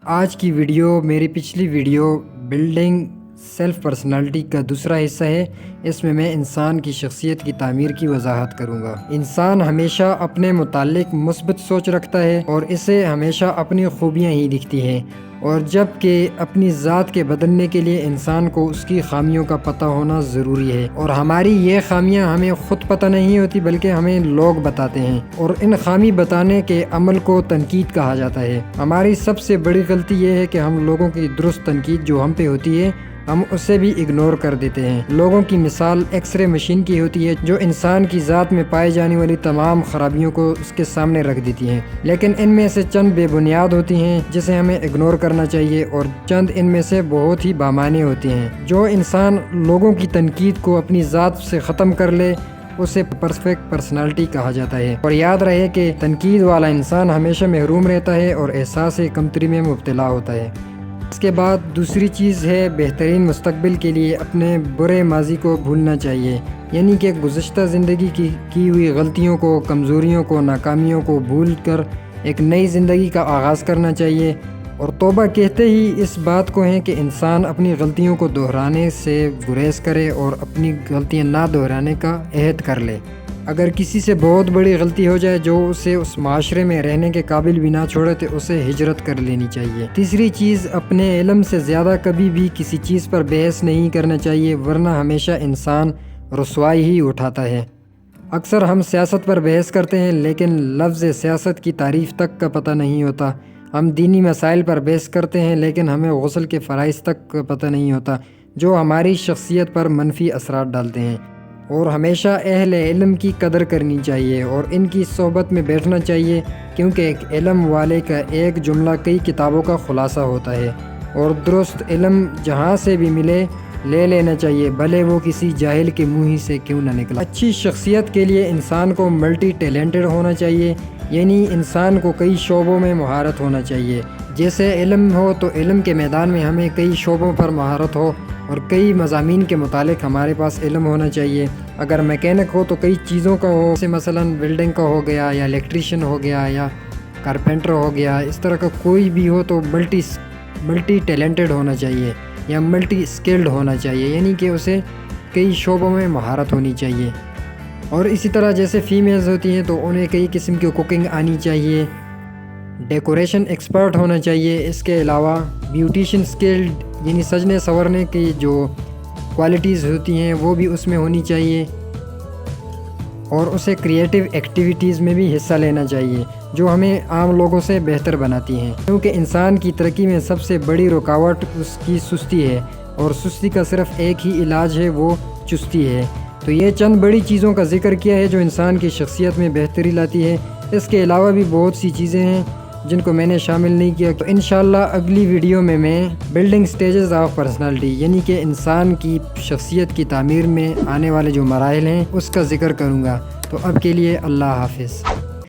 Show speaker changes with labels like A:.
A: آج کی ویڈیو میری پچھلی ویڈیو بلڈنگ سیلف پرسنالٹی کا دوسرا حصہ ہے۔ اس میں انسان کی شخصیت کی تعمیر کی وضاحت کروں گا۔ انسان ہمیشہ اپنے متعلق مثبت سوچ رکھتا ہے اور اسے ہمیشہ اپنی خوبیاں ہی دکھتی ہیں، اور جب کہ اپنی ذات کے بدلنے کے لیے انسان کو اس کی خامیوں کا پتہ ہونا ضروری ہے، اور ہماری یہ خامیاں ہمیں خود پتہ نہیں ہوتی بلکہ ہمیں لوگ بتاتے ہیں، اور ان خامی بتانے کے عمل کو تنقید کہا جاتا ہے۔ ہماری سب سے بڑی غلطی یہ ہے کہ ہم لوگوں کی درست تنقید جو ہم پہ ہوتی ہے ہم اسے بھی اگنور کر دیتے ہیں۔ لوگوں کی مثال ایکس رے مشین کی ہوتی ہے جو انسان کی ذات میں پائی جانے والی تمام خرابیوں کو اس کے سامنے رکھ دیتی ہیں، لیکن ان میں سے چند بے بنیاد ہوتی ہیں جسے ہمیں اگنور کرنا چاہیے، اور چند ان میں سے بہت ہی بامعنی ہوتی ہیں۔ جو انسان لوگوں کی تنقید کو اپنی ذات سے ختم کر لے اسے پرفیکٹ پرسنالٹی کہا جاتا ہے۔ اور یاد رہے کہ تنقید والا انسان ہمیشہ محروم رہتا ہے اور احساس کمتری میں مبتلا ہوتا ہے۔ اس کے بعد دوسری چیز ہے بہترین مستقبل کے لیے اپنے برے ماضی کو بھولنا چاہیے، یعنی کہ گزشتہ زندگی کی ہوئی غلطیوں کو، کمزوریوں کو، ناکامیوں کو بھول کر ایک نئی زندگی کا آغاز کرنا چاہیے۔ اور توبہ کہتے ہی اس بات کو ہے کہ انسان اپنی غلطیوں کو دہرانے سے گریز کرے اور اپنی غلطیاں نہ دہرانے کا عہد کر لے۔ اگر کسی سے بہت بڑی غلطی ہو جائے جو اسے اس معاشرے میں رہنے کے قابل بھی نہ چھوڑے تو اسے ہجرت کر لینی چاہیے۔ تیسری چیز، اپنے علم سے زیادہ کبھی بھی کسی چیز پر بحث نہیں کرنا چاہیے، ورنہ ہمیشہ انسان رسوائی ہی اٹھاتا ہے۔ اکثر ہم سیاست پر بحث کرتے ہیں لیکن لفظ سیاست کی تعریف تک کا پتہ نہیں ہوتا۔ ہم دینی مسائل پر بحث کرتے ہیں لیکن ہمیں غسل کے فرائض تک کا پتہ نہیں ہوتا، جو ہماری شخصیت پر منفی اثرات ڈالتے ہیں۔ اور ہمیشہ اہل علم کی قدر کرنی چاہیے اور ان کی صحبت میں بیٹھنا چاہیے، کیونکہ ایک علم والے کا ایک جملہ کئی کتابوں کا خلاصہ ہوتا ہے، اور درست علم جہاں سے بھی ملے لے لینا چاہیے، بھلے وہ کسی جاہل کے منہ ہی سے کیوں نہ نکلا۔ اچھی شخصیت کے لیے انسان کو ملٹی ٹیلنٹڈ ہونا چاہیے، یعنی انسان کو کئی شعبوں میں مہارت ہونا چاہیے۔ جیسے علم ہو تو علم کے میدان میں ہمیں کئی شعبوں پر مہارت ہو، اور کئی مضامین کے متعلق ہمارے پاس علم ہونا چاہیے۔ اگر میکینک ہو تو کئی چیزوں کا ہو، جیسے مثلاً ویلڈنگ کا ہو گیا، یا الیکٹریشین ہو گیا، یا کارپینٹر ہو گیا، اس طرح کا کوئی بھی ہو تو ملٹی ٹیلنٹڈ ہونا چاہیے یا ملٹی اسکلڈ ہونا چاہیے، یعنی کہ اسے کئی شعبوں میں مہارت ہونی چاہیے۔ اور اسی طرح جیسے فیمیلز ہوتی ہیں تو انہیں کئی قسم کی کوکنگ آنی چاہیے، ڈیکوریشن ایکسپرٹ ہونا چاہیے۔ اس کے علاوہ بیوٹیشین اسکلڈ، یعنی سجنے سنورنے کی جو کوالٹیز ہوتی ہیں وہ بھی اس میں ہونی چاہیے، اور اسے کریٹیو ایکٹیویٹیز میں بھی حصہ لینا چاہیے جو ہمیں عام لوگوں سے بہتر بناتی ہیں، کیونکہ انسان کی ترقی میں سب سے بڑی رکاوٹ اس کی سستی ہے، اور سستی کا صرف ایک ہی علاج ہے، وہ چستی ہے۔ تو یہ چند بڑی چیزوں کا ذکر کیا ہے جو انسان کی شخصیت میں بہتری لاتی ہے۔ اس کے علاوہ بھی بہت سی چیزیں ہیں جن کو میں نے شامل نہیں کیا، تو انشاءاللہ اگلی ویڈیو میں بلڈنگ سٹیجز آف پرسنالٹی، یعنی کہ انسان کی شخصیت کی تعمیر میں آنے والے جو مراحل ہیں اس کا ذکر کروں گا۔ تو اب کے لیے اللہ حافظ۔